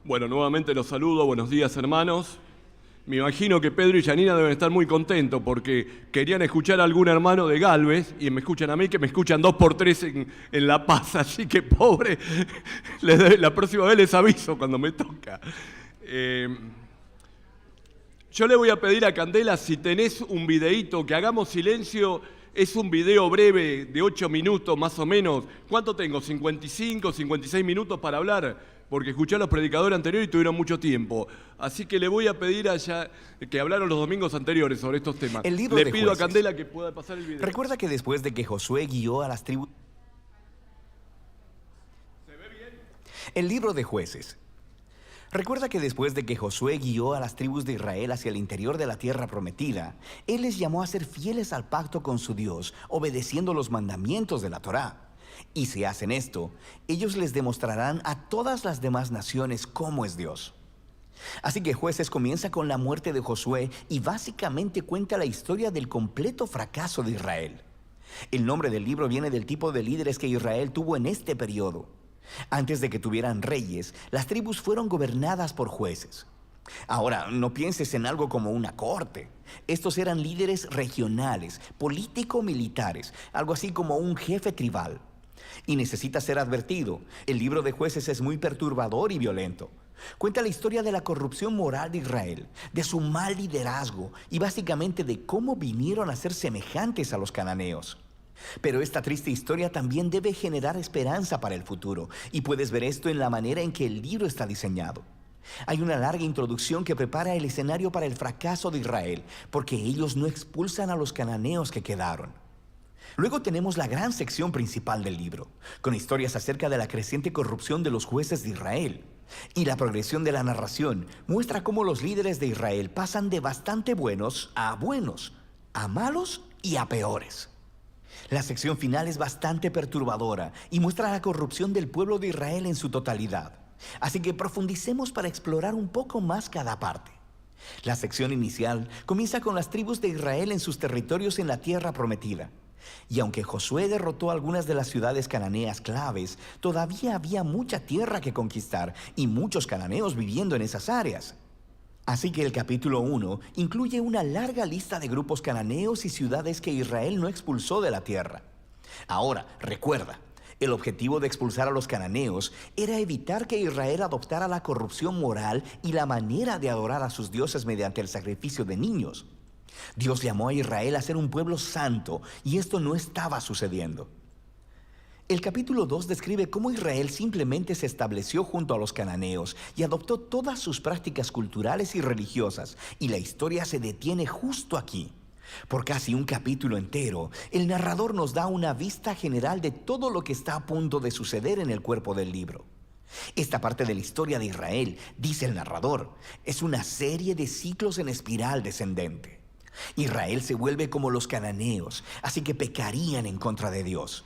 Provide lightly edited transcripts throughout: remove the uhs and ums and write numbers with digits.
Bueno, nuevamente los saludo, buenos días hermanos. Me imagino que Pedro y Janina deben estar muy contentos porque querían escuchar a algún hermano de Galvez y me escuchan a mí, que me escuchan 2x3 en La Paz, así que pobre, la próxima vez les aviso cuando me toca. Yo le voy a pedir a Candela si tenés un videíto, que hagamos silencio. Es un video breve de 8 minutos más o menos. ¿Cuánto tengo? ¿55, 56 minutos para hablar? Porque escuché a los predicadores anteriores y tuvieron mucho tiempo. Así que le voy a pedir allá que hablaron los domingos anteriores sobre estos temas. Le pido a Candela que pueda pasar el video. Recuerda que después de que Josué guió a las tribus... ¿Se ve bien? El libro de Jueces. Recuerda que después de que Josué guió a las tribus de Israel hacia el interior de la tierra prometida, él les llamó a ser fieles al pacto con su Dios, obedeciendo los mandamientos de la Torá. Y si hacen esto, ellos les demostrarán a todas las demás naciones cómo es Dios. Así que Jueces comienza con la muerte de Josué y básicamente cuenta la historia del completo fracaso de Israel. El nombre del libro viene del tipo de líderes que Israel tuvo en este periodo. Antes de que tuvieran reyes, las tribus fueron gobernadas por jueces. Ahora, no pienses en algo como una corte. Estos eran líderes regionales, político-militares, algo así como un jefe tribal. Y necesita ser advertido, el libro de Jueces es muy perturbador y violento. Cuenta la historia de la corrupción moral de Israel, de su mal liderazgo y básicamente de cómo vinieron a ser semejantes a los cananeos. Pero esta triste historia también debe generar esperanza para el futuro, y puedes ver esto en la manera en que el libro está diseñado. Hay una larga introducción que prepara el escenario para el fracaso de Israel, porque ellos no expulsan a los cananeos que quedaron. Luego tenemos la gran sección principal del libro, con historias acerca de la creciente corrupción de los jueces de Israel. Y la progresión de la narración muestra cómo los líderes de Israel pasan de bastante buenos, a malos y a peores. La sección final es bastante perturbadora y muestra la corrupción del pueblo de Israel en su totalidad. Así que profundicemos para explorar un poco más cada parte. La sección inicial comienza con las tribus de Israel en sus territorios en la tierra prometida. Y aunque Josué derrotó algunas de las ciudades cananeas claves, todavía había mucha tierra que conquistar y muchos cananeos viviendo en esas áreas. Así que el capítulo 1 incluye una larga lista de grupos cananeos y ciudades que Israel no expulsó de la tierra. Ahora, recuerda, el objetivo de expulsar a los cananeos era evitar que Israel adoptara la corrupción moral y la manera de adorar a sus dioses mediante el sacrificio de niños. Dios llamó a Israel a ser un pueblo santo, y esto no estaba sucediendo. El capítulo 2 describe cómo Israel simplemente se estableció junto a los cananeos y adoptó todas sus prácticas culturales y religiosas, y la historia se detiene justo aquí. Por casi un capítulo entero, el narrador nos da una vista general de todo lo que está a punto de suceder en el cuerpo del libro. Esta parte de la historia de Israel, dice el narrador, es una serie de ciclos en espiral descendente. Israel se vuelve como los cananeos, así que pecarían en contra de Dios.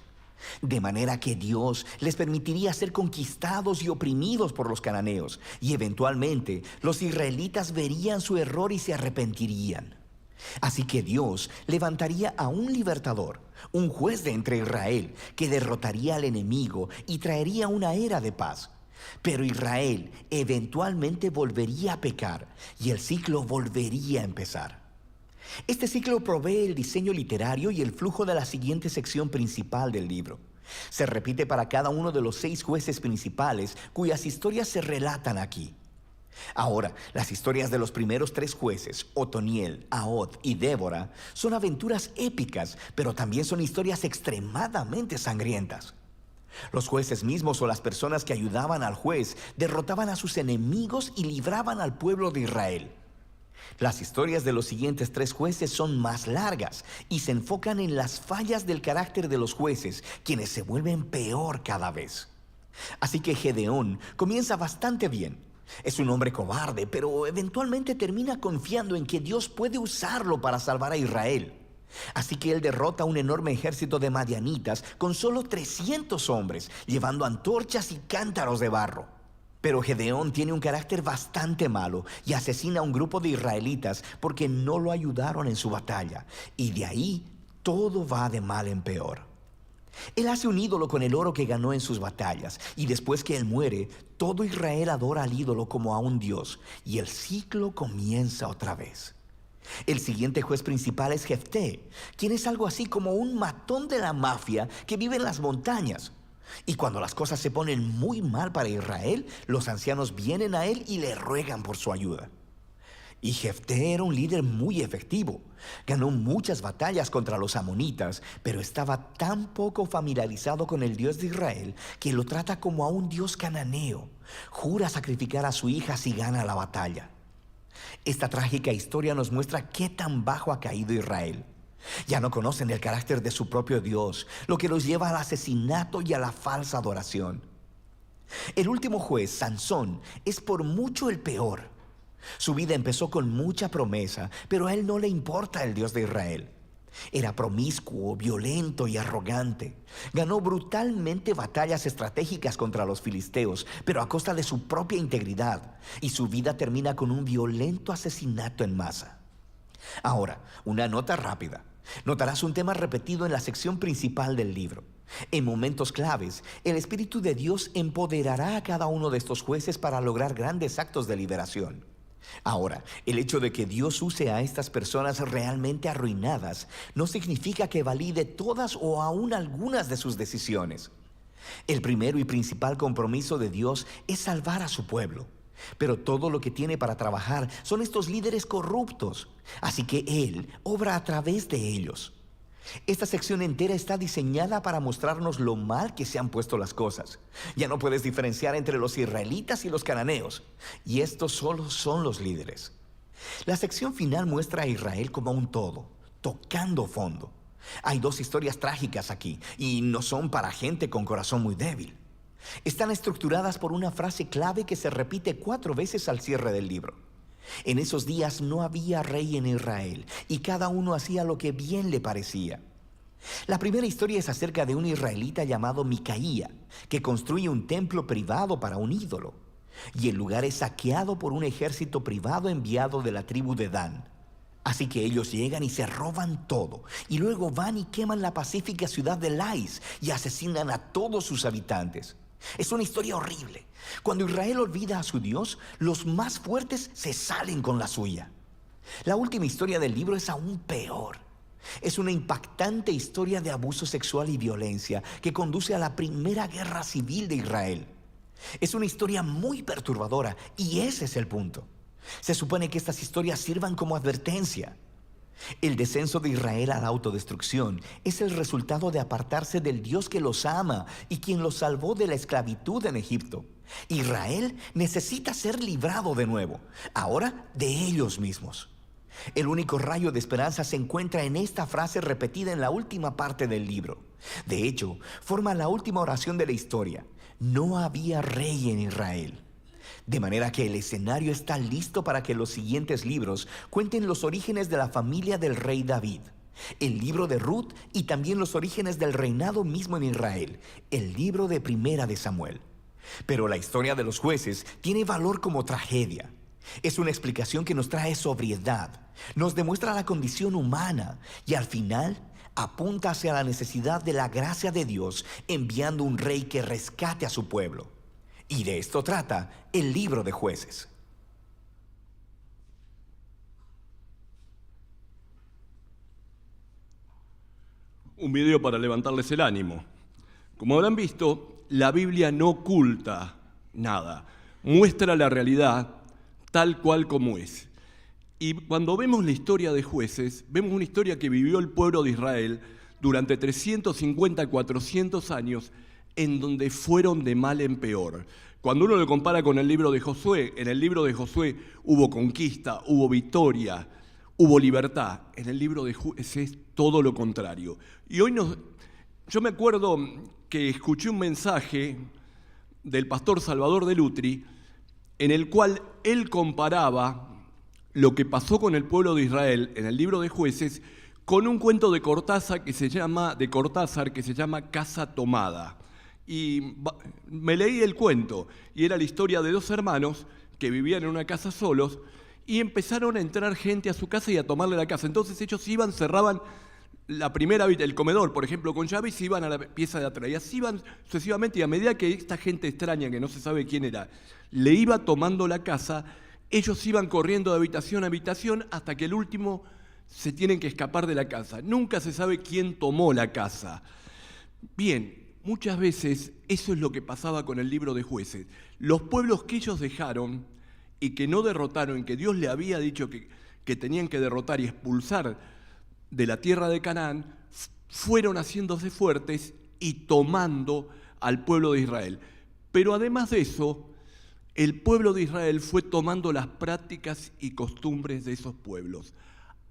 De manera que Dios les permitiría ser conquistados y oprimidos por los cananeos, y eventualmente los israelitas verían su error y se arrepentirían. Así que Dios levantaría a un libertador, un juez de entre Israel, que derrotaría al enemigo y traería una era de paz. Pero Israel eventualmente volvería a pecar y el ciclo volvería a empezar. Este ciclo provee el diseño literario y el flujo de la siguiente sección principal del libro. Se repite para cada uno de los 6 jueces principales cuyas historias se relatan aquí. Ahora, las historias de los primeros 3 jueces, Otoniel, Ahod y Débora, son aventuras épicas, pero también son historias extremadamente sangrientas. Los jueces mismos o las personas que ayudaban al juez derrotaban a sus enemigos y libraban al pueblo de Israel. Las historias de los siguientes 3 jueces son más largas y se enfocan en las fallas del carácter de los jueces, quienes se vuelven peor cada vez. Así que Gedeón comienza bastante bien. Es un hombre cobarde, pero eventualmente termina confiando en que Dios puede usarlo para salvar a Israel. Así que él derrota a un enorme ejército de madianitas con solo 300 hombres, llevando antorchas y cántaros de barro. Pero Gedeón tiene un carácter bastante malo y asesina a un grupo de israelitas porque no lo ayudaron en su batalla. Y de ahí todo va de mal en peor. Él hace un ídolo con el oro que ganó en sus batallas, y después que él muere, todo Israel adora al ídolo como a un dios, y el ciclo comienza otra vez. El siguiente juez principal es Jefté, quien es algo así como un matón de la mafia que vive en las montañas. Y cuando las cosas se ponen muy mal para Israel, los ancianos vienen a él y le ruegan por su ayuda. Y Jefté era un líder muy efectivo. Ganó muchas batallas contra los amonitas, pero estaba tan poco familiarizado con el Dios de Israel que lo trata como a un dios cananeo. Jura sacrificar a su hija si gana la batalla. Esta trágica historia nos muestra qué tan bajo ha caído Israel. Ya no conocen el carácter de su propio Dios, lo que los lleva al asesinato y a la falsa adoración. El último juez, Sansón, es por mucho el peor. Su vida empezó con mucha promesa, pero a él no le importa el Dios de Israel. Era promiscuo, violento y arrogante. Ganó brutalmente batallas estratégicas contra los filisteos, pero a costa de su propia integridad, y su vida termina con un violento asesinato en masa. Ahora, una nota rápida. Notarás un tema repetido en la sección principal del libro. En momentos claves, el Espíritu de Dios empoderará a cada uno de estos jueces para lograr grandes actos de liberación. Ahora, el hecho de que Dios use a estas personas realmente arruinadas no significa que valide todas o aún algunas de sus decisiones. El primero y principal compromiso de Dios es salvar a su pueblo. Pero todo lo que tiene para trabajar son estos líderes corruptos, así que Él obra a través de ellos. Esta sección entera está diseñada para mostrarnos lo mal que se han puesto las cosas. Ya no puedes diferenciar entre los israelitas y los cananeos, y estos solo son los líderes. La sección final muestra a Israel como un todo, tocando fondo. Hay dos historias trágicas aquí, y no son para gente con corazón muy débil. Están estructuradas por una frase clave que se repite 4 veces al cierre del libro. En esos días no había rey en Israel, y cada uno hacía lo que bien le parecía. La primera historia es acerca de un israelita llamado Micaía, que construye un templo privado para un ídolo, y el lugar es saqueado por un ejército privado enviado de la tribu de Dan. Así que ellos llegan y se roban todo, y luego van y queman la pacífica ciudad de Lais y asesinan a todos sus habitantes. Es una historia horrible. Cuando Israel olvida a su Dios, los más fuertes se salen con la suya. La última historia del libro es aún peor. Es una impactante historia de abuso sexual y violencia que conduce a la primera guerra civil de Israel. Es una historia muy perturbadora y ese es el punto. Se supone que estas historias sirvan como advertencia. El descenso de Israel a la autodestrucción es el resultado de apartarse del Dios que los ama y quien los salvó de la esclavitud en Egipto. Israel necesita ser librado de nuevo, ahora de ellos mismos. El único rayo de esperanza se encuentra en esta frase repetida en la última parte del libro. De hecho, forma la última oración de la historia. No había rey en Israel. De manera que el escenario está listo para que los siguientes libros cuenten los orígenes de la familia del rey David, el libro de Ruth y también los orígenes del reinado mismo en Israel, el libro de Primera de Samuel. Pero la historia de los jueces tiene valor como tragedia. Es una explicación que nos trae sobriedad, nos demuestra la condición humana y al final apunta hacia la necesidad de la gracia de Dios enviando un rey que rescate a su pueblo. Y de esto trata el libro de Jueces. Un video para levantarles el ánimo. Como habrán visto, la Biblia no oculta nada, muestra la realidad tal cual como es. Y cuando vemos la historia de Jueces, vemos una historia que vivió el pueblo de Israel durante 350, 400 años, en donde fueron de mal en peor. Cuando uno lo compara con el libro de Josué, en el libro de Josué hubo conquista, hubo victoria, hubo libertad. En el libro de Jueces es todo lo contrario. Y hoy yo me acuerdo que escuché un mensaje del pastor Salvador de Lutri, en el cual él comparaba lo que pasó con el pueblo de Israel en el libro de Jueces con un cuento de Cortázar que se llama Casa Tomada. Y me leí el cuento, y era la historia de 2 hermanos que vivían en una casa solos, y empezaron a entrar gente a su casa y a tomarle la casa. Entonces ellos iban, cerraban el comedor, por ejemplo, con llave, y se iban a la pieza de atrás. Y así iban sucesivamente, y a medida que esta gente extraña, que no se sabe quién era, le iba tomando la casa, ellos iban corriendo de habitación a habitación hasta que el último se tienen que escapar de la casa. Nunca se sabe quién tomó la casa. Bien, muchas veces eso es lo que pasaba con el libro de Jueces. Los pueblos que ellos dejaron y que no derrotaron, que Dios le había dicho que tenían que derrotar y expulsar de la tierra de Canaán, fueron haciéndose fuertes y tomando al pueblo de Israel. Pero además de eso, el pueblo de Israel fue tomando las prácticas y costumbres de esos pueblos,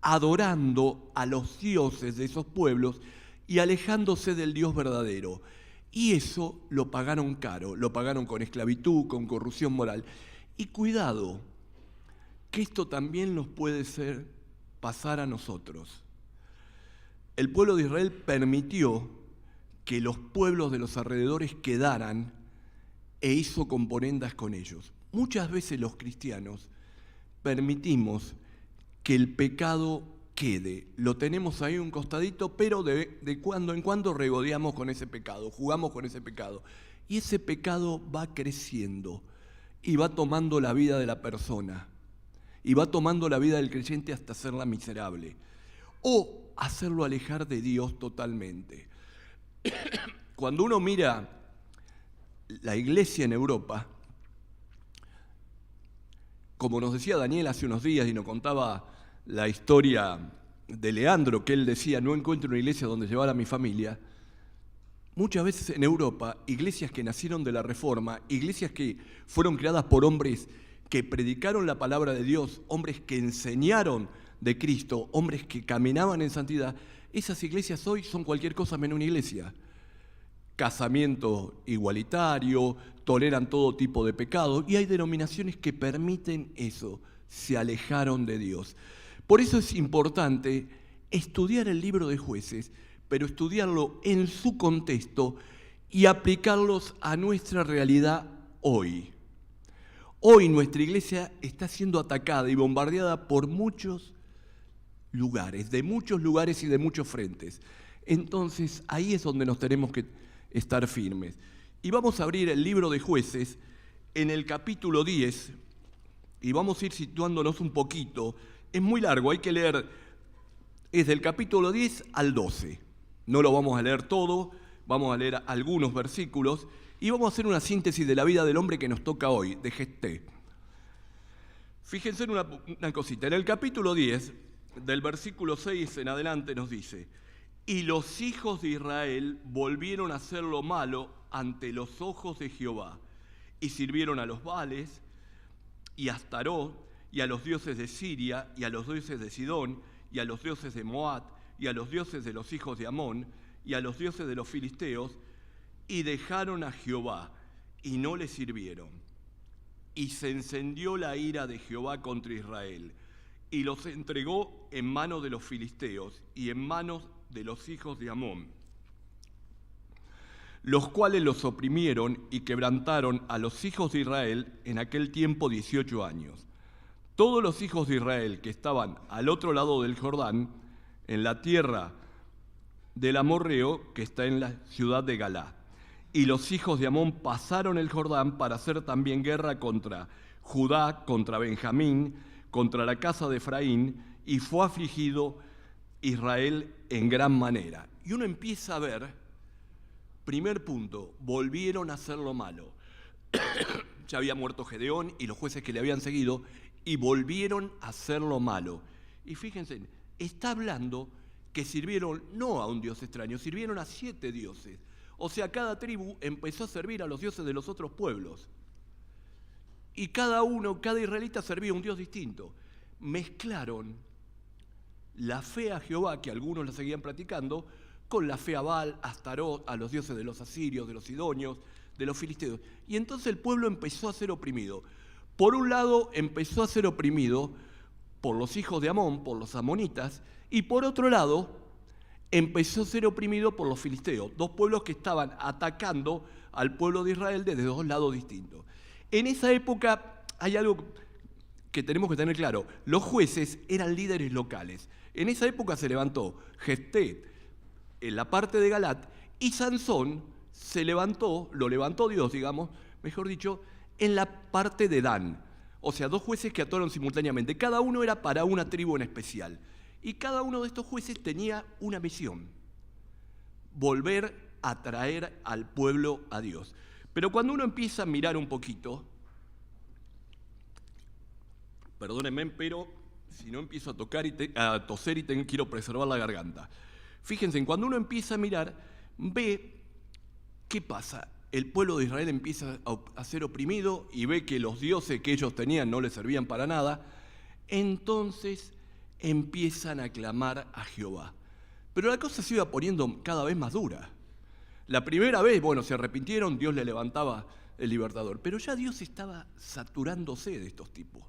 adorando a los dioses de esos pueblos y alejándose del Dios verdadero. Y eso lo pagaron caro, lo pagaron con esclavitud, con corrupción moral. Y cuidado, que esto también nos puede pasar a nosotros. El pueblo de Israel permitió que los pueblos de los alrededores quedaran e hizo componendas con ellos. Muchas veces los cristianos permitimos que el pecado quede. Lo tenemos ahí un costadito, pero de cuando en cuando regodeamos con ese pecado, jugamos con ese pecado. Y ese pecado va creciendo y va tomando la vida de la persona. Y va tomando la vida del creyente hasta hacerla miserable. O hacerlo alejar de Dios totalmente. Cuando uno mira la iglesia en Europa, como nos decía Daniel hace unos días y nos contaba la historia de Leandro, que él decía, no encuentro una iglesia donde llevar a mi familia. Muchas veces en Europa, iglesias que nacieron de la Reforma, iglesias que fueron creadas por hombres que predicaron la palabra de Dios, hombres que enseñaron de Cristo, hombres que caminaban en santidad, esas iglesias hoy son cualquier cosa menos una iglesia. Casamiento igualitario, toleran todo tipo de pecado, y hay denominaciones que permiten eso, se alejaron de Dios. Por eso es importante estudiar el libro de Jueces, pero estudiarlo en su contexto y aplicarlos a nuestra realidad hoy. Hoy nuestra iglesia está siendo atacada y bombardeada por muchos lugares, de muchos lugares y de muchos frentes. Entonces ahí es donde nos tenemos que estar firmes. Y vamos a abrir el libro de Jueces en el capítulo 10 y vamos a ir situándonos un poquito. Es muy largo, hay que leer, es del capítulo 10 al 12. No lo vamos a leer todo, vamos a leer algunos versículos y vamos a hacer una síntesis de la vida del hombre que nos toca hoy, de Jefté. Fíjense en una cosita, en el capítulo 10, del versículo 6 en adelante nos dice: y los hijos de Israel volvieron a hacer lo malo ante los ojos de Jehová, y sirvieron a los Baales, y a Astarot, y a los dioses de Siria, y a los dioses de Sidón, y a los dioses de Moab, y a los dioses de los hijos de Amón, y a los dioses de los filisteos, y dejaron a Jehová, y no le sirvieron. Y se encendió la ira de Jehová contra Israel, y los entregó en manos de los filisteos, y en manos de los hijos de Amón, los cuales los oprimieron y quebrantaron a los hijos de Israel en aquel tiempo 18 años. Todos los hijos de Israel que estaban al otro lado del Jordán, en la tierra del amorreo que está en la ciudad de Galá. Y los hijos de Amón pasaron el Jordán para hacer también guerra contra Judá, contra Benjamín, contra la casa de Efraín, y fue afligido Israel en gran manera. Y uno empieza a ver, primer punto, volvieron a hacer lo malo. Ya había muerto Gedeón y los jueces que le habían seguido, y volvieron a hacer lo malo. Y fíjense, está hablando que sirvieron no a un dios extraño, sirvieron a 7 dioses. O sea, cada tribu empezó a servir a los dioses de los otros pueblos. Y cada israelita servía a un dios distinto. Mezclaron la fe a Jehová, que algunos la seguían practicando, con la fe a Baal, a Astarot, a los dioses de los asirios, de los sidonios, de los filisteos. Y entonces el pueblo empezó a ser oprimido. Por un lado, empezó a ser oprimido por los hijos de Amón, por los amonitas, y por otro lado, empezó a ser oprimido por los filisteos, 2 pueblos que estaban atacando al pueblo de Israel desde 2 lados distintos. En esa época hay algo que tenemos que tener claro. Los jueces eran líderes locales. En esa época se levantó Jefté en la parte de Galat y Sansón lo levantó Dios, digamos, mejor dicho, en la parte de Dan. O sea, 2 jueces que actuaron simultáneamente. Cada uno era para una tribu en especial. Y cada uno de estos jueces tenía una misión: volver a traer al pueblo a Dios. Pero cuando uno empieza a mirar un poquito, perdónenme, pero si no empiezo a toser y quiero preservar la garganta. Fíjense, cuando uno empieza a mirar, ve qué pasa. El pueblo de Israel empieza a ser oprimido y ve que los dioses que ellos tenían no les servían para nada. Entonces empiezan a clamar a Jehová. Pero la cosa se iba poniendo cada vez más dura. La primera vez, se arrepintieron, Dios le levantaba el libertador. Pero ya Dios estaba saturándose de estos tipos.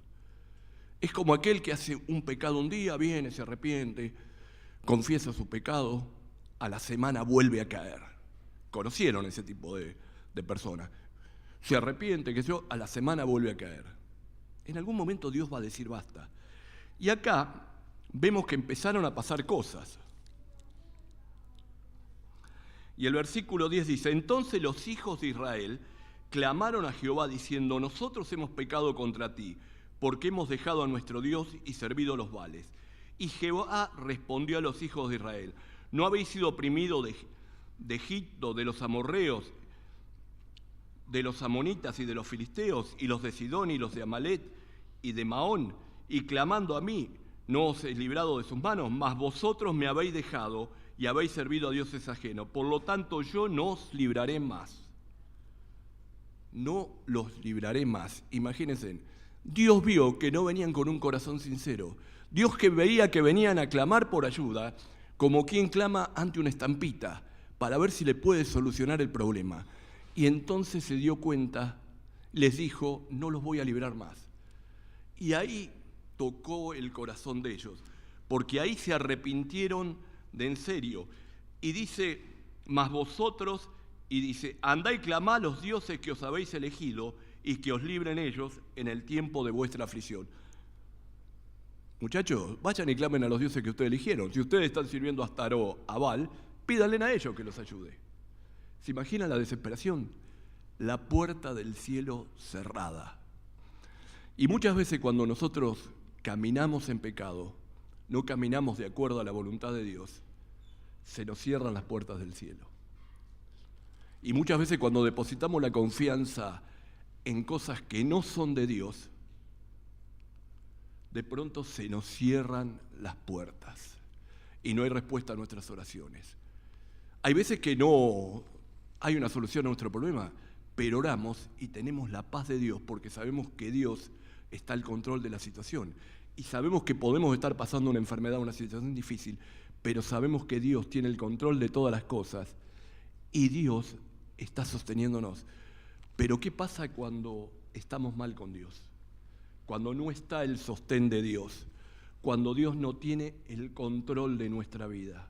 Es como aquel que hace un pecado un día, viene, se arrepiente, confiesa su pecado, a la semana vuelve a caer. Conocieron ese tipo de personas. Se arrepiente, a la semana vuelve a caer. En algún momento Dios va a decir basta. Y acá vemos que empezaron a pasar cosas. Y el versículo 10 dice: entonces los hijos de Israel clamaron a Jehová diciendo: nosotros hemos pecado contra ti, porque hemos dejado a nuestro Dios y servido a los Baales. Y Jehová respondió a los hijos de Israel: ¿no habéis sido oprimidos de Egipto, de los amorreos, de los amonitas y de los filisteos, y los de Sidón y los de Amalet y de Maón? Y clamando a mí, no os he librado de sus manos, mas vosotros me habéis dejado y habéis servido a dioses ajenos. Por lo tanto, yo no os libraré más. No los libraré más. Imagínense, Dios vio que no venían con un corazón sincero. Dios que veía que venían a clamar por ayuda, como quien clama ante una estampita, para ver si le puede solucionar el problema. Y entonces se dio cuenta, les dijo: no los voy a librar más. Y ahí tocó el corazón de ellos, porque ahí se arrepintieron de en serio. Y dice: mas vosotros, y dice: andá y clamá a los dioses que os habéis elegido, y que os libren ellos en el tiempo de vuestra aflicción. Muchachos, vayan y clamen a los dioses que ustedes eligieron. Si ustedes están sirviendo a Astaró, a Baal, pídanle a ellos que los ayude. ¿Se imaginan la desesperación? La puerta del cielo cerrada. Y muchas veces cuando nosotros caminamos en pecado, no caminamos de acuerdo a la voluntad de Dios, se nos cierran las puertas del cielo. Y muchas veces cuando depositamos la confianza en cosas que no son de Dios, de pronto se nos cierran las puertas y no hay respuesta a nuestras oraciones. Hay veces que no hay una solución a nuestro problema, pero oramos y tenemos la paz de Dios porque sabemos que Dios está al control de la situación. Y sabemos que podemos estar pasando una enfermedad, una situación difícil, pero sabemos que Dios tiene el control de todas las cosas y Dios está sosteniéndonos. Pero ¿qué pasa cuando estamos mal con Dios? Cuando no está el sostén de Dios, cuando Dios no tiene el control de nuestra vida.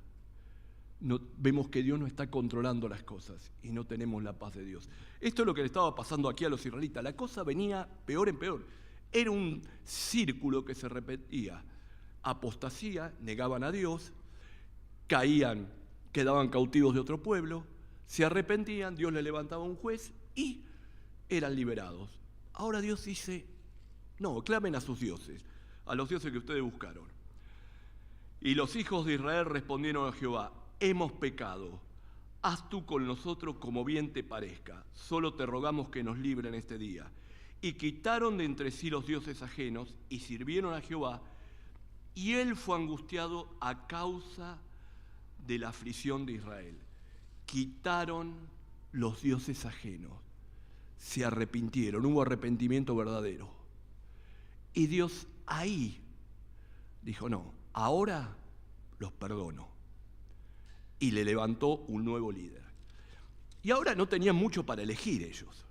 Vemos que Dios no está controlando las cosas y no tenemos la paz de Dios. Esto es lo que le estaba pasando aquí a los israelitas. La cosa venía peor en peor. Era un círculo que se repetía. Apostasía, negaban a Dios, caían, quedaban cautivos de otro pueblo, se arrepentían, Dios les levantaba un juez y eran liberados. Ahora Dios dice: no, clamen a sus dioses, a los dioses que ustedes buscaron. Y los hijos de Israel respondieron a Jehová: hemos pecado, haz tú con nosotros como bien te parezca, solo te rogamos que nos libren este día. Y quitaron de entre sí los dioses ajenos y sirvieron a Jehová, y él fue angustiado a causa de la aflicción de Israel. Quitaron los dioses ajenos, se arrepintieron, hubo arrepentimiento verdadero. Y Dios ahí dijo: no, ahora los perdono. Y le levantó un nuevo líder. Y ahora no tenían mucho para elegir ellos.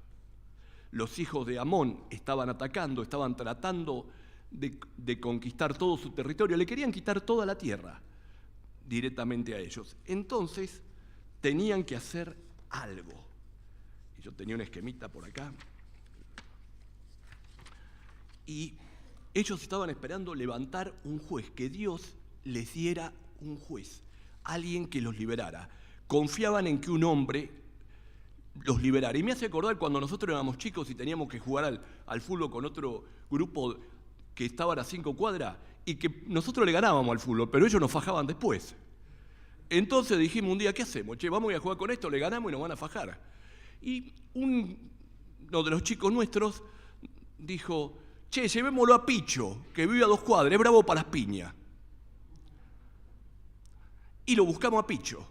Los hijos de Amón estaban atacando, estaban tratando de conquistar todo su territorio, le querían quitar toda la tierra directamente a ellos. Entonces tenían que hacer algo. Y yo tenía un esquemita por acá. Y Ellos estaban esperando levantar un juez, que Dios les diera un juez, alguien que los liberara. Confiaban en que un hombre los liberara. Y me hace acordar cuando nosotros éramos chicos y teníamos que jugar al fútbol con otro grupo que estaba a 5 cuadras y que nosotros le ganábamos al fútbol, pero ellos nos fajaban después. Entonces dijimos un día, ¿qué hacemos? Che, vamos a ir a jugar con esto, le ganamos y nos van a fajar. Y uno de los chicos nuestros dijo, che, llevémoslo a Picho, que vive a 2 cuadras, es bravo para las piñas. Y lo buscamos a Picho.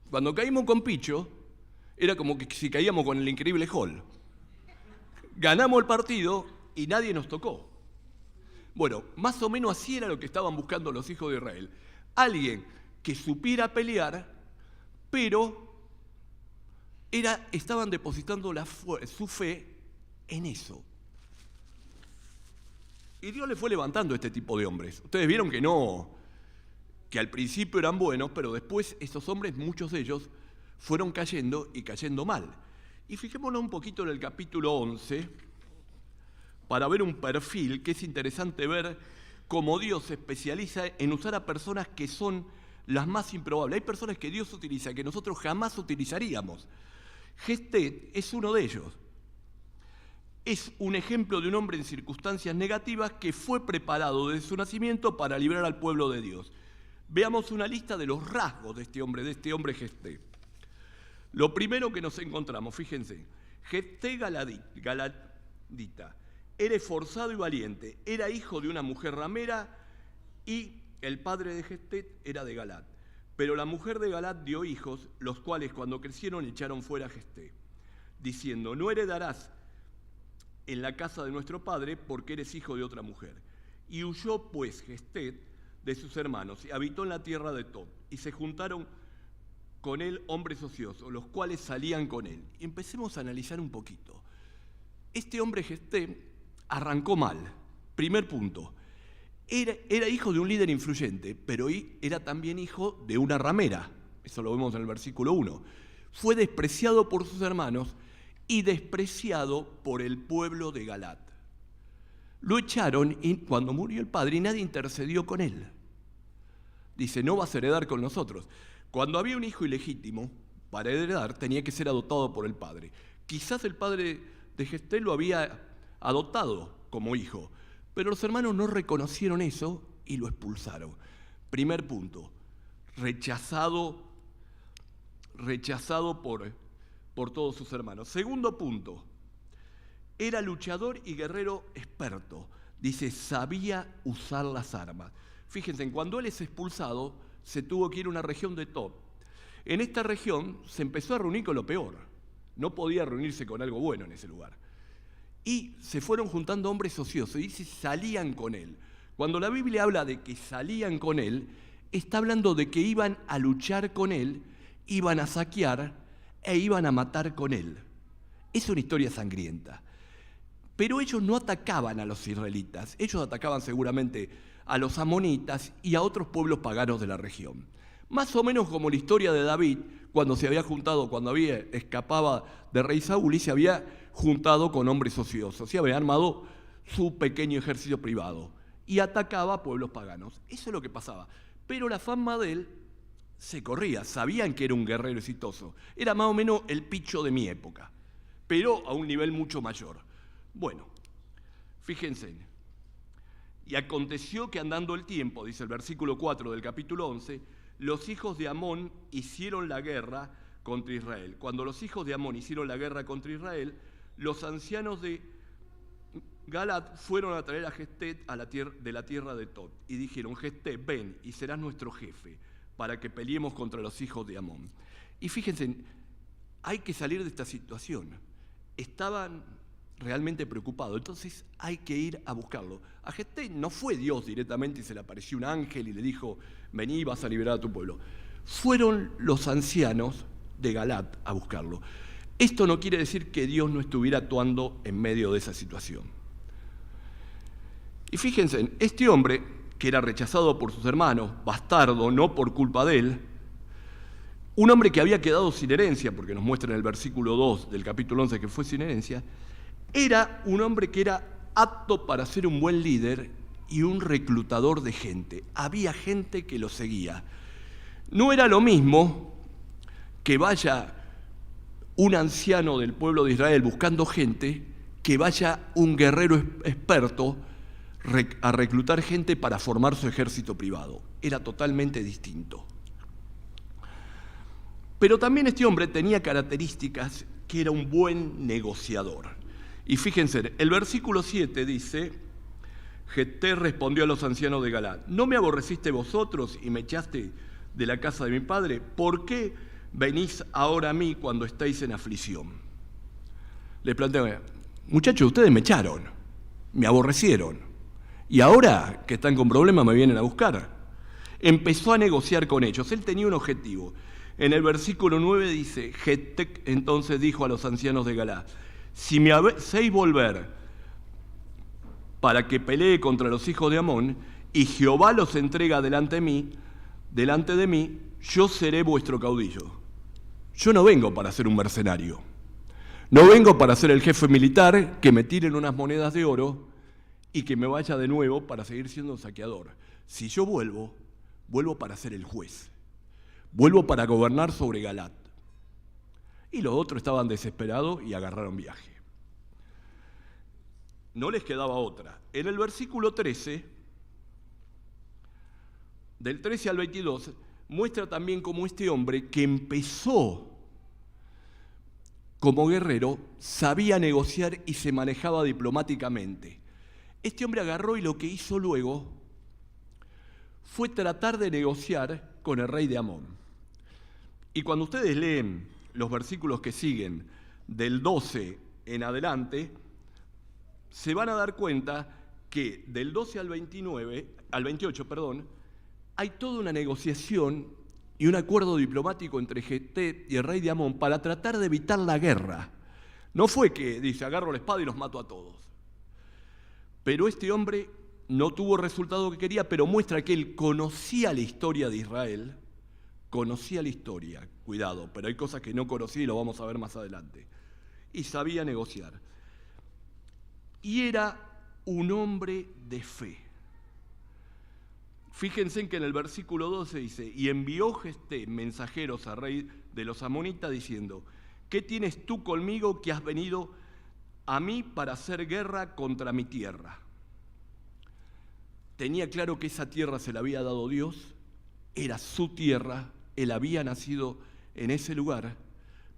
Cuando caímos con Picho, era como que si caíamos con el increíble Hall. Ganamos el partido y nadie nos tocó. Bueno, más o menos así era lo que estaban buscando los hijos de Israel. Alguien que supiera pelear, pero estaban depositando su fe en eso. Y Dios le fue levantando a este tipo de hombres. Ustedes vieron que al principio eran buenos, pero después estos hombres, muchos de ellos, fueron cayendo y cayendo mal. Y fijémonos un poquito en el capítulo 11 para ver un perfil que es interesante ver cómo Dios se especializa en usar a personas que son las más improbables. Hay personas que Dios utiliza que nosotros jamás utilizaríamos. Gestet es uno de ellos. Es un ejemplo de un hombre en circunstancias negativas que fue preparado desde su nacimiento para librar al pueblo de Dios. Veamos una lista de los rasgos de este hombre Gestet. Lo primero que nos encontramos, fíjense, Gestet galadita, era esforzado y valiente, era hijo de una mujer ramera y el padre de Gestet era de Galat. Pero la mujer de Galat dio hijos, los cuales cuando crecieron echaron fuera a Gestet, diciendo, no heredarás en la casa de nuestro padre porque eres hijo de otra mujer. Y huyó pues Gestet de sus hermanos y habitó en la tierra de Tob, y se juntaron con él hombres ociosos, los cuales salían con él. Y empecemos a analizar un poquito. Este hombre Gestet arrancó mal. Primer punto. Era hijo de un líder influyente, pero era también hijo de una ramera. Eso lo vemos en el versículo 1. Fue despreciado por sus hermanos y despreciado por el pueblo de Galat. Lo echaron cuando murió el padre y nadie intercedió con él. Dice, no vas a heredar con nosotros. Cuando había un hijo ilegítimo, para heredar tenía que ser adoptado por el padre. Quizás el padre de Gestet lo había adoptado como hijo, pero los hermanos no reconocieron eso y lo expulsaron. Primer punto, rechazado por todos sus hermanos. Segundo punto, era luchador y guerrero experto. Dice, sabía usar las armas. Fíjense, cuando él es expulsado, se tuvo que ir a una región de Tob. En esta región se empezó a reunir con lo peor. No podía reunirse con algo bueno en ese lugar. Y se fueron juntando hombres ociosos, y dice, salían con él. Cuando la Biblia habla de que salían con él, está hablando de que iban a luchar con él, iban a saquear e iban a matar con él. Es una historia sangrienta. Pero ellos no atacaban a los israelitas, ellos atacaban seguramente a los amonitas y a otros pueblos paganos de la región. Más o menos como la historia de David, cuando escapaba de rey Saúl y se había juntado con hombres ociosos, y había armado su pequeño ejército privado y atacaba a pueblos paganos. Eso es lo que pasaba. Pero la fama de él se corría, sabían que era un guerrero exitoso. Era más o menos el Picho de mi época, pero a un nivel mucho mayor. Bueno, fíjense. Y aconteció que andando el tiempo, dice el versículo 4 del capítulo 11, los hijos de Amón hicieron la guerra contra Israel. Cuando los hijos de Amón hicieron la guerra contra Israel, los ancianos de Galat fueron a traer a Gestet de la tierra de Tob y dijeron, Gestet, ven y serás nuestro jefe para que peleemos contra los hijos de Amón. Y fíjense, hay que salir de esta situación. Estaban realmente preocupados, entonces hay que ir a buscarlo. A Gestet no fue Dios directamente y se le apareció un ángel y le dijo, vení, vas a liberar a tu pueblo. Fueron los ancianos de Galat a buscarlo. Esto no quiere decir que Dios no estuviera actuando en medio de esa situación. Y fíjense, este hombre, que era rechazado por sus hermanos, bastardo, no por culpa de él, un hombre que había quedado sin herencia, porque nos muestra en el versículo 2 del capítulo 11 que fue sin herencia, era un hombre que era apto para ser un buen líder y un reclutador de gente. Había gente que lo seguía. No era lo mismo que vaya un anciano del pueblo de Israel buscando gente, que vaya un guerrero experto a reclutar gente para formar su ejército privado. Era totalmente distinto. Pero también este hombre tenía características que era un buen negociador. Y fíjense, el versículo 7 dice: Jefté respondió a los ancianos de Galaad: ¿no me aborreciste vosotros y me echaste de la casa de mi padre? ¿Por qué venís ahora a mí cuando estáis en aflicción? Le planteo: muchachos, ustedes me echaron, me aborrecieron, y ahora que están con problemas me vienen a buscar. Empezó a negociar con ellos. Él tenía un objetivo. En el versículo 9 dice: Jefté entonces dijo a los ancianos de Galaad: si me hacéis volver para que pelee contra los hijos de Amón, y Jehová los entrega delante de mí, yo seré vuestro caudillo. Yo no vengo para ser un mercenario. No vengo para ser el jefe militar, que me tiren unas monedas de oro y que me vaya de nuevo para seguir siendo un saqueador. Si yo vuelvo para ser el juez. Vuelvo para gobernar sobre Galaad. Y los otros estaban desesperados y agarraron viaje. No les quedaba otra. En el versículo 13, del 13 al 22, muestra también cómo este hombre, que empezó como guerrero, sabía negociar y se manejaba diplomáticamente. Este hombre agarró y lo que hizo luego fue tratar de negociar con el rey de Amón. Y cuando ustedes leen los versículos que siguen, del 12 en adelante, se van a dar cuenta que del 12 al 28, hay toda una negociación y un acuerdo diplomático entre Jefté y el rey de Amón para tratar de evitar la guerra. No fue que dice: agarro la espada y los mato a todos. Pero este hombre no tuvo el resultado que quería, pero muestra que él conocía la historia de Israel, conocía la historia, cuidado, pero hay cosas que no conocía y lo vamos a ver más adelante, y sabía negociar. Y era un hombre de fe. Fíjense en que en el versículo 12 dice: y envió Jefté mensajeros al rey de los amonitas diciendo: ¿qué tienes tú conmigo que has venido a mí para hacer guerra contra mi tierra? Tenía claro que esa tierra se la había dado Dios, era su tierra, él había nacido en ese lugar,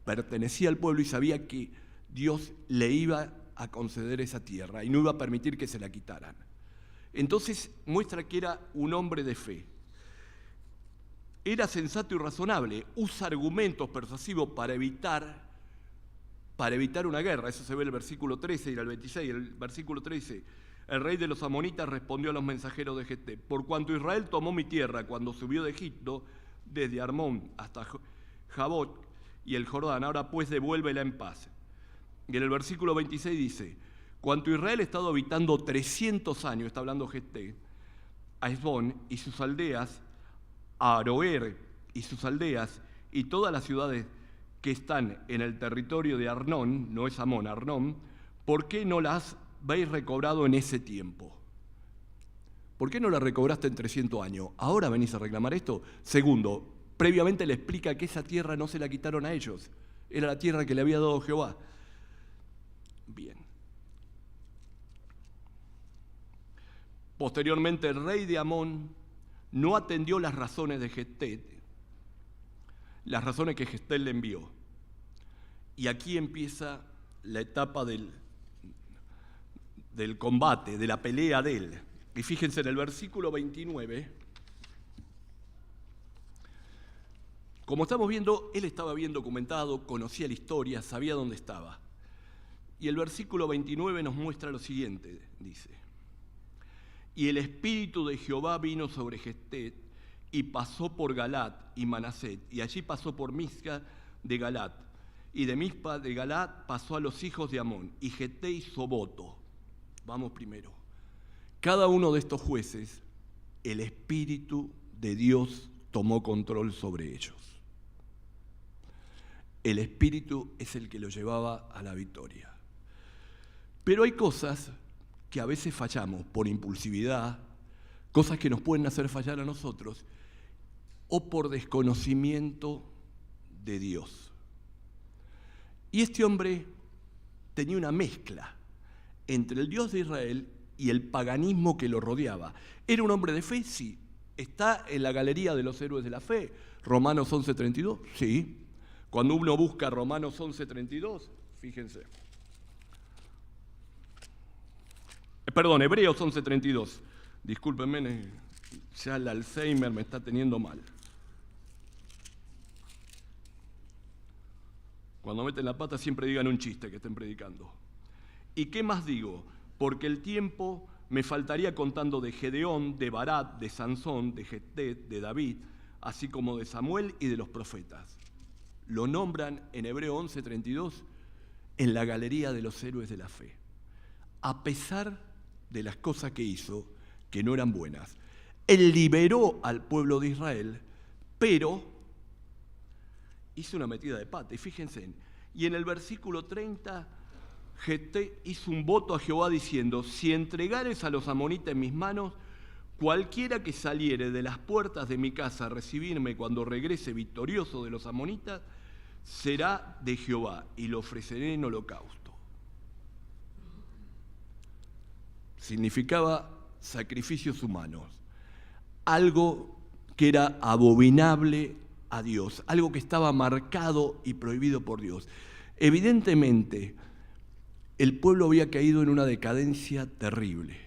pertenecía al pueblo y sabía que Dios le iba a conceder esa tierra y no iba a permitir que se la quitaran. Entonces muestra que era un hombre de fe. Era sensato y razonable, usa argumentos persuasivos para evitar una guerra. Eso se ve en el versículo 13 y el 26. El versículo 13: el rey de los amonitas respondió a los mensajeros de Jefté: por cuanto Israel tomó mi tierra cuando subió de Egipto, desde Armón hasta Jabot y el Jordán, ahora pues devuélvela en paz. Y en el versículo 26 dice: cuanto Israel ha estado habitando 300 años, está hablando Jefté, a Hesbón y sus aldeas, a Aroer y sus aldeas, y todas las ciudades que están en el territorio de Arnón, no es Amón, Arnón, ¿por qué no las habéis recobrado en ese tiempo? ¿Por qué no la recobraste en 300 años? ¿Ahora venís a reclamar esto? Segundo, previamente le explica que esa tierra no se la quitaron a ellos, era la tierra que le había dado Jehová. Bien. Posteriormente, el rey de Amón no atendió las razones de Jefté, las razones que Jefté le envió. Y aquí empieza la etapa del combate, de la pelea de él. Y fíjense en el versículo 29, como estamos viendo, él estaba bien documentado, conocía la historia, sabía dónde estaba. Y el versículo 29 nos muestra lo siguiente, dice: y el espíritu de Jehová vino sobre Jefté, y pasó por Galaad y Manaset, y allí pasó por Mizpa de Galaad, y de Mizpa de Galaad pasó a los hijos de Amón, y Jefté hizo voto. Vamos primero. Cada uno de estos jueces, el espíritu de Dios tomó control sobre ellos. El espíritu es el que lo llevaba a la victoria. Pero hay cosas que a veces fallamos por impulsividad, cosas que nos pueden hacer fallar a nosotros, o por desconocimiento de Dios. Y este hombre tenía una mezcla entre el Dios de Israel y el paganismo que lo rodeaba. ¿Era un hombre de fe? Sí. ¿Está en la galería de los héroes de la fe? Romanos 11:32, sí. Cuando uno busca Romanos 11:32, fíjense. Perdón, Hebreos 11:32. Discúlpenme, ya el Alzheimer me está teniendo mal. Cuando meten la pata siempre digan un chiste que estén predicando. ¿Y qué más digo? Porque el tiempo me faltaría contando de Gedeón, de Barak, de Sansón, de Jefté, de David, así como de Samuel y de los profetas. Lo nombran en Hebreo 11:32 en la galería de los héroes de la fe. A pesar de las cosas que hizo, que no eran buenas. Él liberó al pueblo de Israel, pero hizo una metida de pata. Y fíjense, y en el versículo 30, Jefté hizo un voto a Jehová diciendo: si entregares a los amonitas en mis manos, cualquiera que saliere de las puertas de mi casa a recibirme cuando regrese victorioso de los amonitas, será de Jehová, y lo ofreceré en holocausto. Significaba sacrificios humanos, algo que era abominable a Dios, algo que estaba marcado y prohibido por Dios. Evidentemente, el pueblo había caído en una decadencia terrible.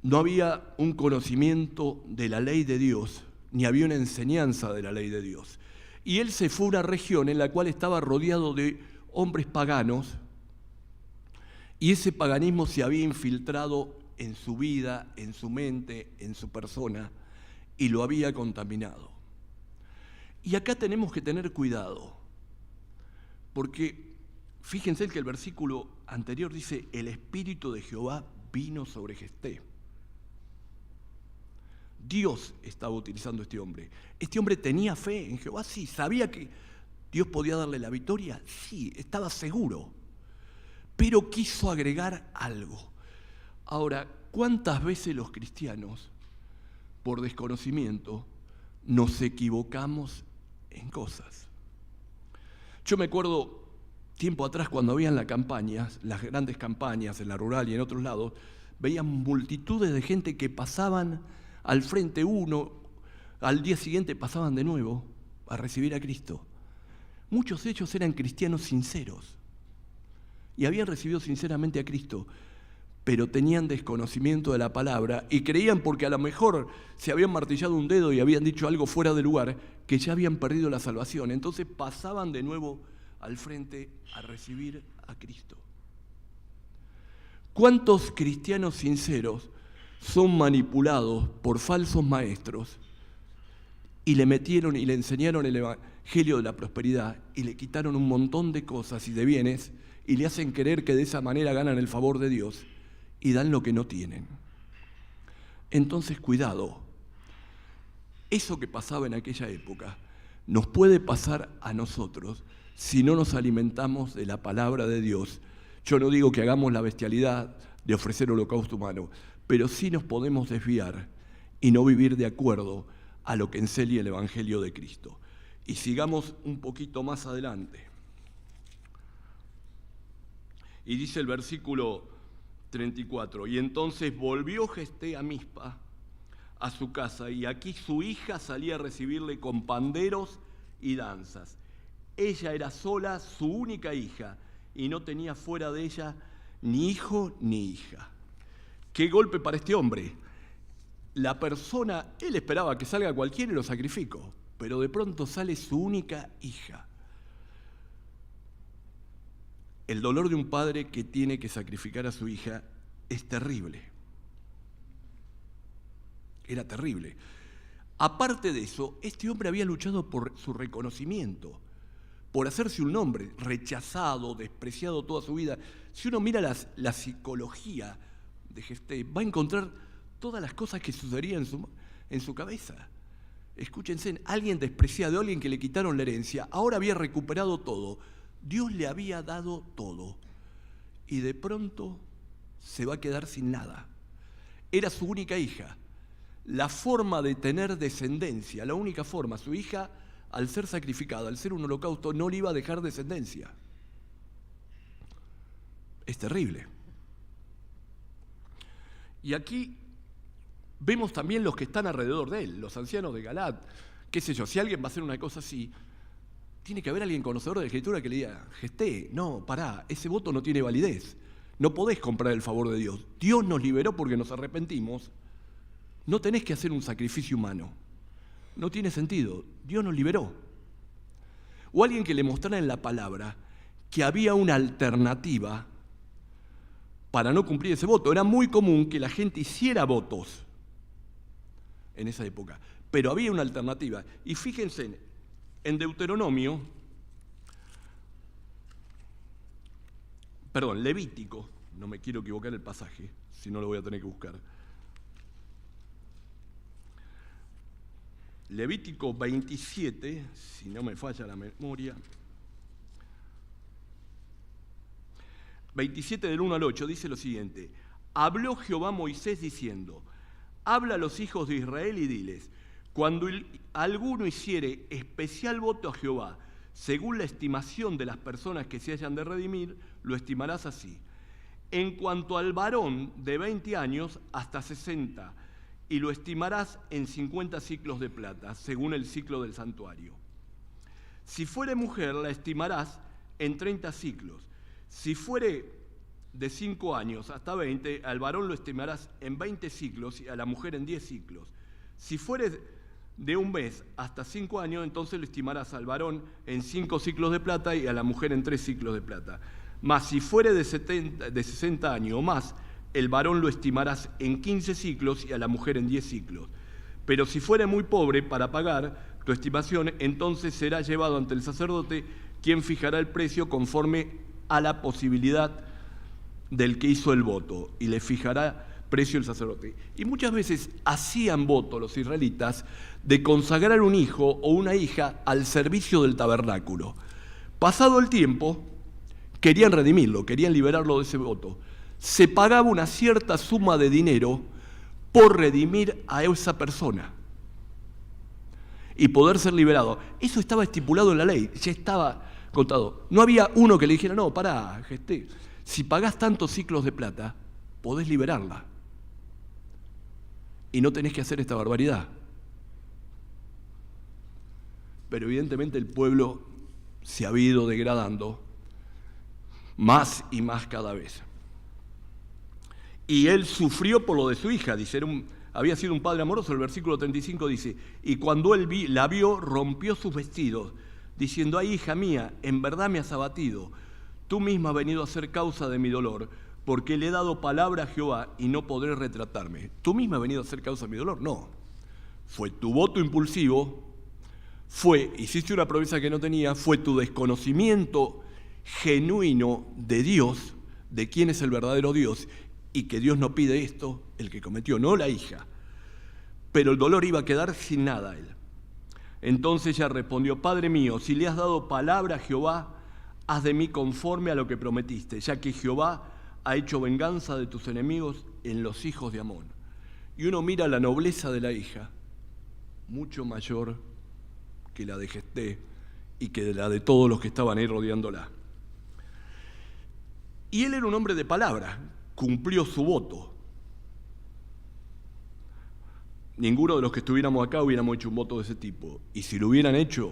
No había un conocimiento de la ley de Dios, ni había una enseñanza de la ley de Dios. Y él se fue a una región en la cual estaba rodeado de hombres paganos, y ese paganismo se había infiltrado en su vida, en su mente, en su persona, y lo había contaminado. Y acá tenemos que tener cuidado, porque fíjense que el versículo anterior dice: el Espíritu de Jehová vino sobre Jefté. Dios estaba utilizando a este hombre. Este hombre tenía fe en Jehová, sí. ¿Sabía que Dios podía darle la victoria? Sí, estaba seguro. Pero quiso agregar algo. Ahora, ¿cuántas veces los cristianos, por desconocimiento, nos equivocamos en cosas? Yo me acuerdo tiempo atrás, cuando habían las campañas, las grandes campañas en la rural y en otros lados, veían multitudes de gente que pasaban al frente uno, al día siguiente pasaban de nuevo a recibir a Cristo. Muchos de ellos eran cristianos sinceros y habían recibido sinceramente a Cristo, pero tenían desconocimiento de la palabra y creían, porque a lo mejor se habían martillado un dedo y habían dicho algo fuera de lugar, que ya habían perdido la salvación. Entonces pasaban de nuevo al frente a recibir a Cristo. ¿Cuántos cristianos sinceros son manipulados por falsos maestros y le metieron y le enseñaron el evangelio de la prosperidad y le quitaron un montón de cosas y de bienes y le hacen creer que de esa manera ganan el favor de Dios y dan lo que no tienen? Entonces, cuidado. Eso que pasaba en aquella época nos puede pasar a nosotros si no nos alimentamos de la palabra de Dios. Yo no digo que hagamos la bestialidad de ofrecer holocausto humano, pero sí nos podemos desviar y no vivir de acuerdo a lo que enseña el Evangelio de Cristo. Y sigamos un poquito más adelante. Y dice el versículo 34, y entonces volvió Jefté a Mizpa, a su casa, y aquí su hija salía a recibirle con panderos y danzas. Ella era sola, su única hija, y no tenía fuera de ella ni hijo ni hija. ¡Qué golpe para este hombre! La persona, él esperaba que salga cualquiera y lo sacrificó, pero de pronto sale su única hija. El dolor de un padre que tiene que sacrificar a su hija es terrible. Era terrible. Aparte de eso, este hombre había luchado por su reconocimiento, por hacerse un nombre, rechazado, despreciado toda su vida. Si uno mira la psicología de Jefté, va a encontrar todas las cosas que sucederían en su cabeza. Escúchense, alguien despreciado, alguien que le quitaron la herencia, ahora había recuperado todo. Dios le había dado todo. Y de pronto se va a quedar sin nada. Era su única hija. La forma de tener descendencia, la única forma, su hija, al ser sacrificada, al ser un holocausto, no le iba a dejar descendencia. Es terrible. Y aquí vemos también los que están alrededor de él, los ancianos de Galat. Qué sé yo, si alguien va a hacer una cosa así, tiene que haber alguien conocedor de la Escritura que le diga: Gesté, no, pará, ese voto no tiene validez. No podés comprar el favor de Dios. Dios nos liberó porque nos arrepentimos. No tenés que hacer un sacrificio humano. No tiene sentido. Dios nos liberó. O alguien que le mostrara en la palabra que había una alternativa para no cumplir ese voto. Era muy común que la gente hiciera votos en esa época, pero había una alternativa. Y fíjense, en Levítico, no me quiero equivocar el pasaje, si no lo voy a tener que buscar. Levítico 27, si no me falla la memoria, 27 del 1 al 8, dice lo siguiente: habló Jehová a Moisés diciendo: habla a los hijos de Israel y diles: cuando alguno hiciere especial voto a Jehová, según la estimación de las personas que se hayan de redimir, lo estimarás así. En cuanto al varón de 20 años hasta 60, y lo estimarás en 50 siclos de plata, según el ciclo del santuario. Si fuere mujer, la estimarás en 30 siclos. Si fuere de 5 años hasta 20, al varón lo estimarás en 20 siclos y a la mujer en 10 siclos. Si fuere de un mes hasta 5 años, entonces lo estimarás al varón en 5 siclos de plata y a la mujer en 3 siclos de plata. Mas si fuere de 60 años o más, el varón lo estimarás en 15 siclos y a la mujer en 10 siclos. Pero si fuere muy pobre para pagar tu estimación, entonces será llevado ante el sacerdote, quien fijará el precio conforme a la posibilidad del que hizo el voto, y le fijará precio el sacerdote. Y muchas veces hacían voto los israelitas de consagrar un hijo o una hija al servicio del tabernáculo. Pasado el tiempo, querían redimirlo, querían liberarlo de ese voto. Se pagaba una cierta suma de dinero por redimir a esa persona y poder ser liberado. Eso estaba estipulado en la ley, ya estaba contado. No había uno que le dijera: no, pará, Gesté, si pagás tantos ciclos de plata, podés liberarla. Y no tenés que hacer esta barbaridad. Pero evidentemente el pueblo se ha ido degradando más y más cada vez. Y él sufrió por lo de su hija, dice, había sido un padre amoroso. El versículo 35 dice: y cuando él la vio, rompió sus vestidos, diciendo: ay, hija mía, en verdad me has abatido. Tú misma has venido a ser causa de mi dolor, porque le he dado palabra a Jehová y no podré retratarme. ¿Tú misma has venido a ser causa de mi dolor? No. Fue tu voto impulsivo, hiciste una promesa que no tenía, fue tu desconocimiento genuino de Dios, de quién es el verdadero Dios, y que Dios no pide esto, el que cometió, no la hija. Pero el dolor iba a quedar sin nada a él. Entonces ella respondió: Padre mío, si le has dado palabra a Jehová, haz de mí conforme a lo que prometiste, ya que Jehová ha hecho venganza de tus enemigos en los hijos de Amón. Y uno mira la nobleza de la hija, mucho mayor que la de Gesté y que la de todos los que estaban ahí rodeándola. Y él era un hombre de palabra, cumplió su voto. Ninguno de los que estuviéramos acá hubiéramos hecho un voto de ese tipo. Y si lo hubieran hecho,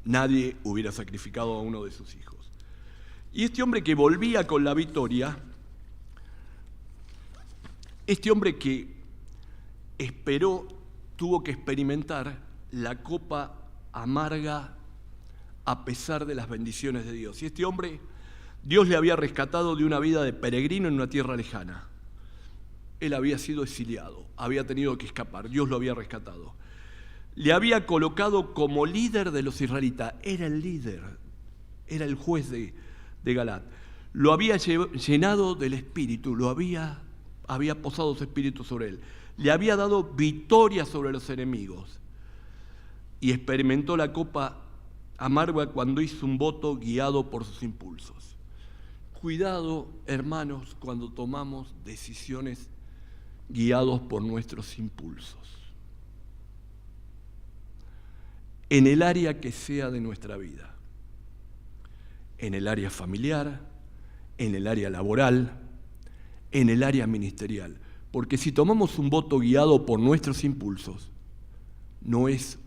nadie hubiera sacrificado a uno de sus hijos. Y este hombre que volvía con la victoria, este hombre que esperó, tuvo que experimentar la copa amarga a pesar de las bendiciones de Dios. Y este hombre, Dios le había rescatado de una vida de peregrino en una tierra lejana. Él había sido exiliado, había tenido que escapar, Dios lo había rescatado. Le había colocado como líder de los israelitas, era el líder, era el juez de Galat. Lo había llenado del Espíritu, había posado su Espíritu sobre él. Le había dado victoria sobre los enemigos. Y experimentó la copa amarga cuando hizo un voto guiado por sus impulsos. Cuidado, hermanos, cuando tomamos decisiones guiados por nuestros impulsos. En el área que sea de nuestra vida. En el área familiar, en el área laboral, en el área ministerial. Porque si tomamos un voto guiado por nuestros impulsos, no es...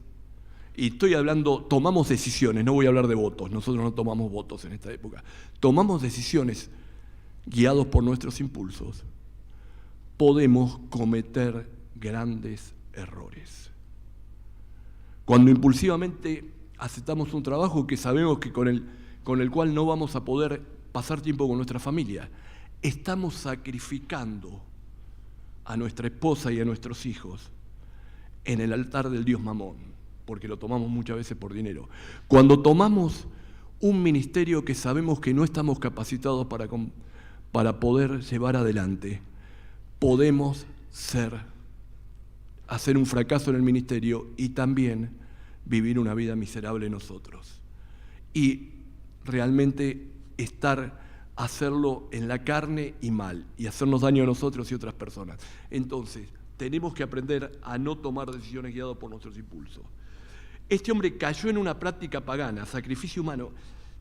Y estoy hablando, tomamos decisiones, no voy a hablar de votos, nosotros no tomamos votos en esta época. Tomamos decisiones guiados por nuestros impulsos, podemos cometer grandes errores. Cuando impulsivamente aceptamos un trabajo que sabemos que con el cual no vamos a poder pasar tiempo con nuestra familia, estamos sacrificando a nuestra esposa y a nuestros hijos en el altar del Dios Mamón, porque lo tomamos muchas veces por dinero. Cuando tomamos un ministerio que sabemos que no estamos capacitados para poder llevar adelante, podemos hacer un fracaso en el ministerio y también vivir una vida miserable nosotros. Y realmente hacerlo en la carne y mal, y hacernos daño a nosotros y otras personas. Entonces, tenemos que aprender a no tomar decisiones guiadas por nuestros impulsos. Este hombre cayó en una práctica pagana, sacrificio humano.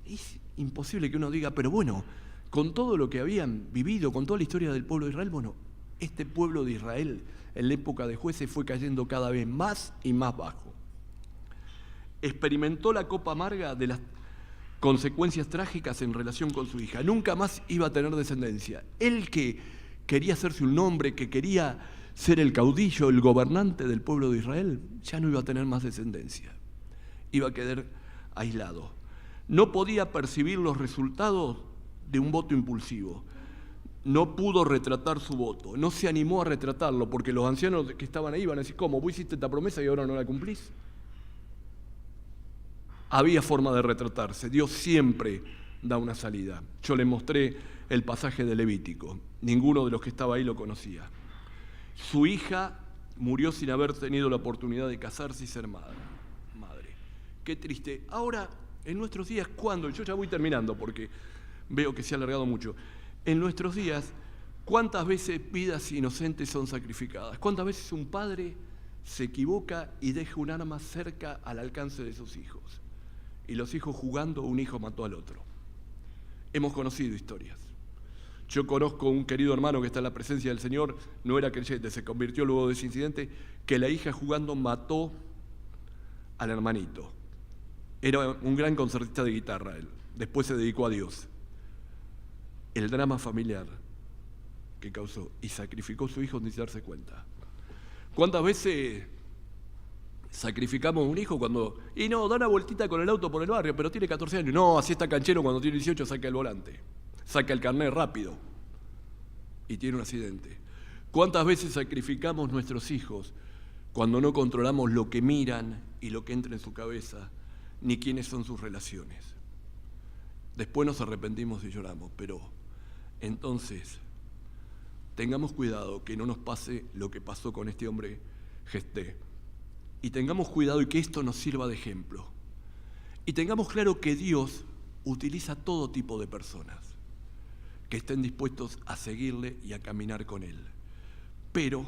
Es imposible que uno diga, pero bueno, con todo lo que habían vivido, con toda la historia del pueblo de Israel, bueno, este pueblo de Israel en la época de Jueces fue cayendo cada vez más y más bajo. Experimentó la copa amarga de las consecuencias trágicas en relación con su hija. Nunca más iba a tener descendencia. Él que quería hacerse un nombre, que quería ser el caudillo, el gobernante del pueblo de Israel, ya no iba a tener más descendencia. Iba a quedar aislado. No podía percibir los resultados de un voto impulsivo. No pudo retratar su voto. No se animó a retratarlo porque los ancianos que estaban ahí iban a decir, ¿cómo? ¿Vos hiciste esta promesa y ahora no la cumplís? Había forma de retratarse. Dios siempre da una salida. Yo les mostré el pasaje de Levítico. Ninguno de los que estaba ahí lo conocía. Su hija murió sin haber tenido la oportunidad de casarse y ser madre. Qué triste. Ahora, en nuestros días, ¿cuándo? Yo ya voy terminando porque veo que se ha alargado mucho. En nuestros días, ¿cuántas veces vidas inocentes son sacrificadas? ¿Cuántas veces un padre se equivoca y deja un arma cerca al alcance de sus hijos? Y los hijos jugando, un hijo mató al otro. Hemos conocido historias. Yo conozco un querido hermano que está en la presencia del Señor, no era creyente, se convirtió luego de ese incidente, que la hija jugando mató al hermanito. Era un gran concertista de guitarra él, después se dedicó a Dios. El drama familiar que causó y sacrificó a su hijo sin darse cuenta. ¿Cuántas veces sacrificamos a un hijo cuando... Y no, da una vueltita con el auto por el barrio, pero tiene 14 años. No, así está canchero cuando tiene 18, saca el volante. Saca el carnet rápido y tiene un accidente. ¿Cuántas veces sacrificamos nuestros hijos cuando no controlamos lo que miran y lo que entra en su cabeza, ni quiénes son sus relaciones? Después nos arrepentimos y lloramos, pero entonces tengamos cuidado que no nos pase lo que pasó con este hombre Jefté. Y tengamos cuidado y que esto nos sirva de ejemplo. Y tengamos claro que Dios utiliza todo tipo de personas que estén dispuestos a seguirle y a caminar con Él. Pero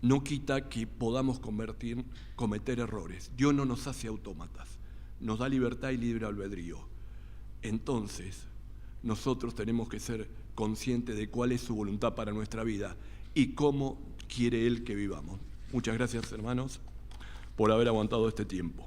no quita que podamos cometer errores. Dios no nos hace autómatas, nos da libertad y libre albedrío. Entonces, nosotros tenemos que ser conscientes de cuál es su voluntad para nuestra vida y cómo quiere Él que vivamos. Muchas gracias, hermanos, por haber aguantado este tiempo.